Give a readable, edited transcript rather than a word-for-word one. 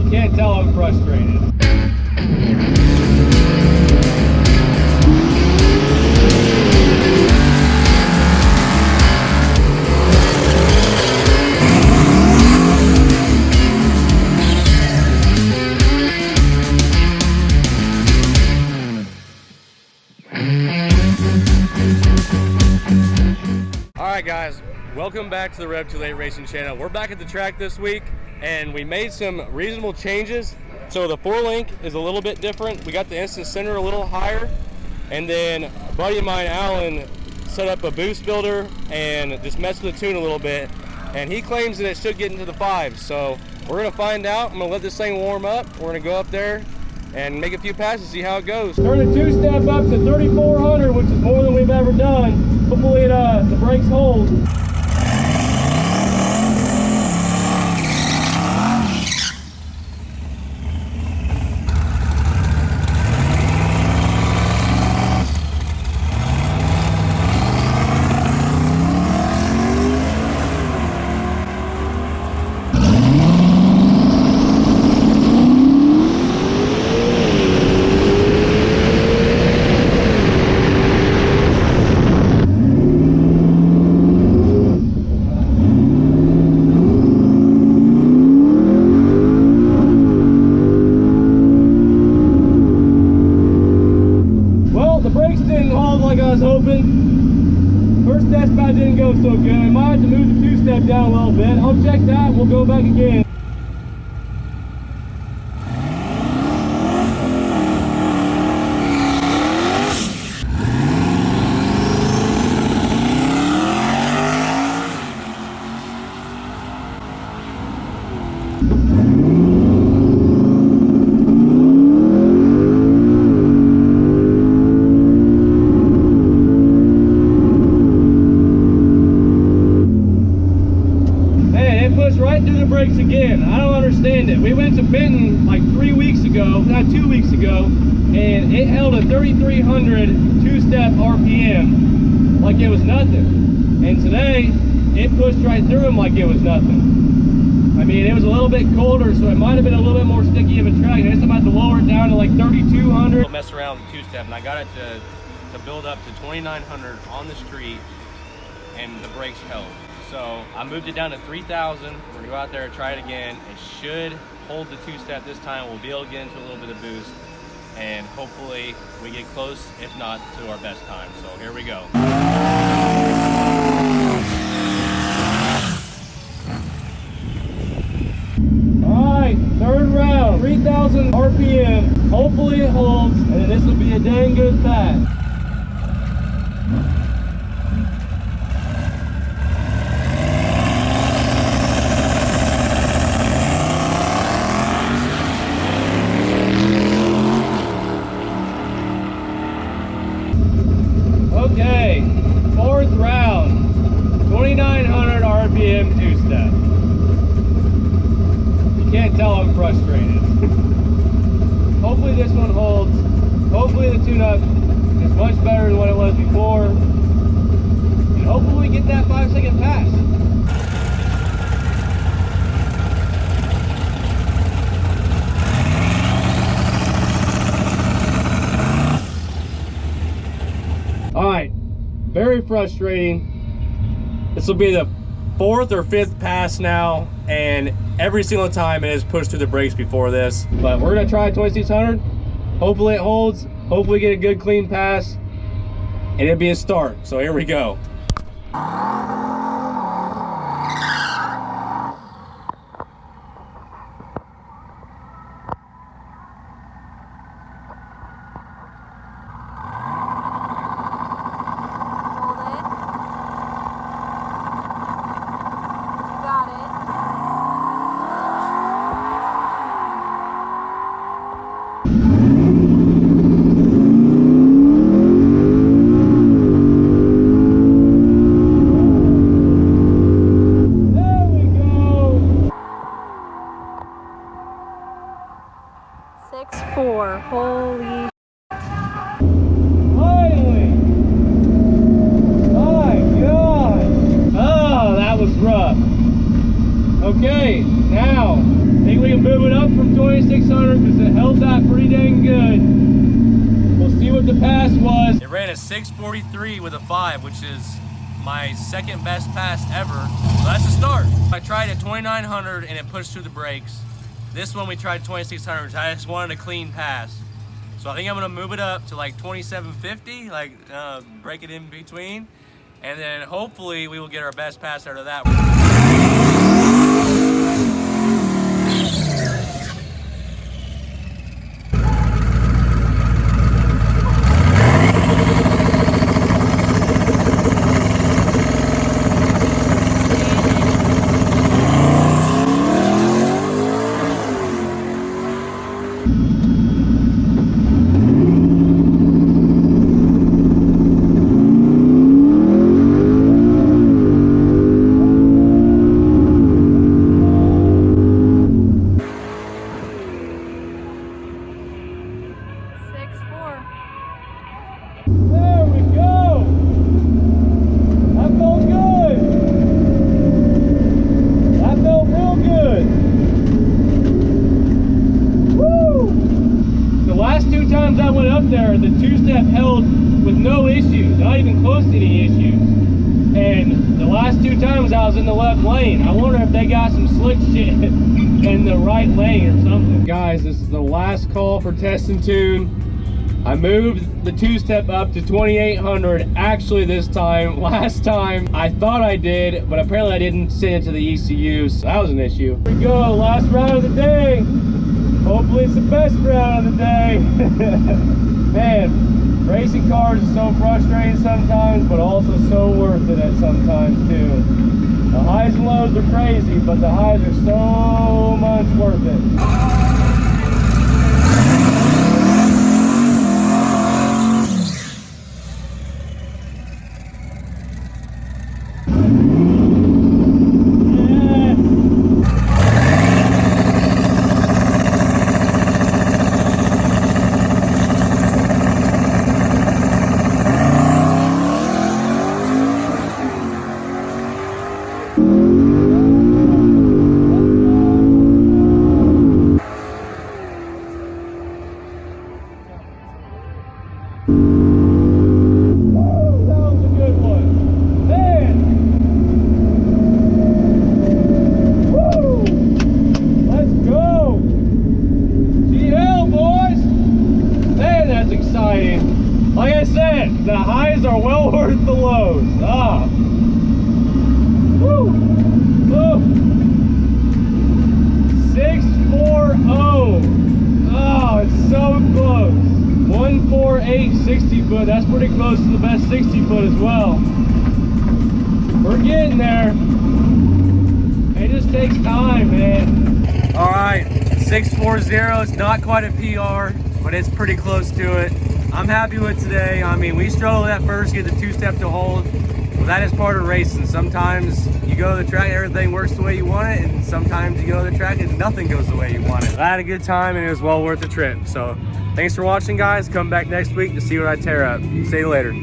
You can't tell I'm frustrated. Alright guys, welcome back to the Rev Too Late Racing channel. We're back at the track this week and we made some reasonable changes. So the 4-link is a little bit different. We got the instant center a little higher, and then a buddy of mine, Alan, set up a boost builder and just messed with the tune a little bit, and he claims that it should get into the 5s. So we're going to find out. I'm going to let this thing warm up. We're going to go up there and make a few passes, see how it goes. Turn the 2-step up to 3,400, which is more than we've ever done. Hopefully the brakes hold. First test pad didn't go so good. I might have to move the 2-step down a little bit. I'll check that and we'll go back again. Right through the brakes again. I don't understand it. We went to Benton like 2 weeks ago, and it held a 3,300 2-step RPM like it was nothing. And today, it pushed right through them like it was nothing. I mean, it was a little bit colder, so it might have been a little bit more sticky of a track. I guess I'm about to lower it down to like 3,200. I'll mess around with the 2-step, and I got it to build up to 2,900 on the street, and the brakes held. So I moved it down to 3,000. We're gonna go out there and try it again. It should hold the 2-step this time. We'll be able to get into a little bit of boost, and hopefully we get close, if not to our best time. So here we go. All right, third round, 3,000 RPM. Hopefully it holds, and this will be a dang good pass. Okay, 4th round, 2,900 RPM 2-step. You can't tell I'm frustrated. Hopefully this one holds. Hopefully the tune-up is much better than what it was before. And hopefully we get that 5-second pass. Alright, very frustrating. This will be the 4th or 5th pass now, and every single time it has pushed through the brakes before this. But we're going to try 2,600. Hopefully it holds. Hopefully get a good clean pass, and it'll be a start. So here we go. and move it up from 2600 because it held that pretty dang good. We'll see what the pass was. It ran a 643 with a 5, which is my second best pass ever. So that's a start. I tried at 2900 and it pushed through the brakes. This one we tried 2600. I just wanted a clean pass. So I think I'm gonna move it up to like 2750, like break it in between. And then hopefully we will get our best pass out of that one. I went up there, the two-step held with no issues, not even close to any issues. And the last 2 times I was in the left lane. I wonder if they got some slick shit in the right lane or something. Guys, this is the last call for test and tune. I moved the two-step up to 2800 actually this time. Last time I thought I did, but apparently I didn't send it to the ECU, so that was an issue. Here we go, last round of the day. Hopefully it's the best round of the day. Man, racing cars are so frustrating sometimes, but also so worth it at sometimes too. The highs and lows are crazy, but the highs are so much worth it. Like I said, the highs are well worth the lows. Ah. Woo. Woo. 640. Oh, it's so close. 148 60 foot. That's pretty close to the best 60 foot as well. We're getting there. It just takes time, man. All right, 640. It's not quite a PR, but it's pretty close to it. I'm happy with today. I mean, we struggled at first to get the two-step to hold. Well, that is part of racing. Sometimes you go to the track, everything works the way you want it, and sometimes you go to the track and nothing goes the way you want it. I had a good time and it was well worth the trip. So thanks for watching, guys. Come back next week to see what I tear up. See you later.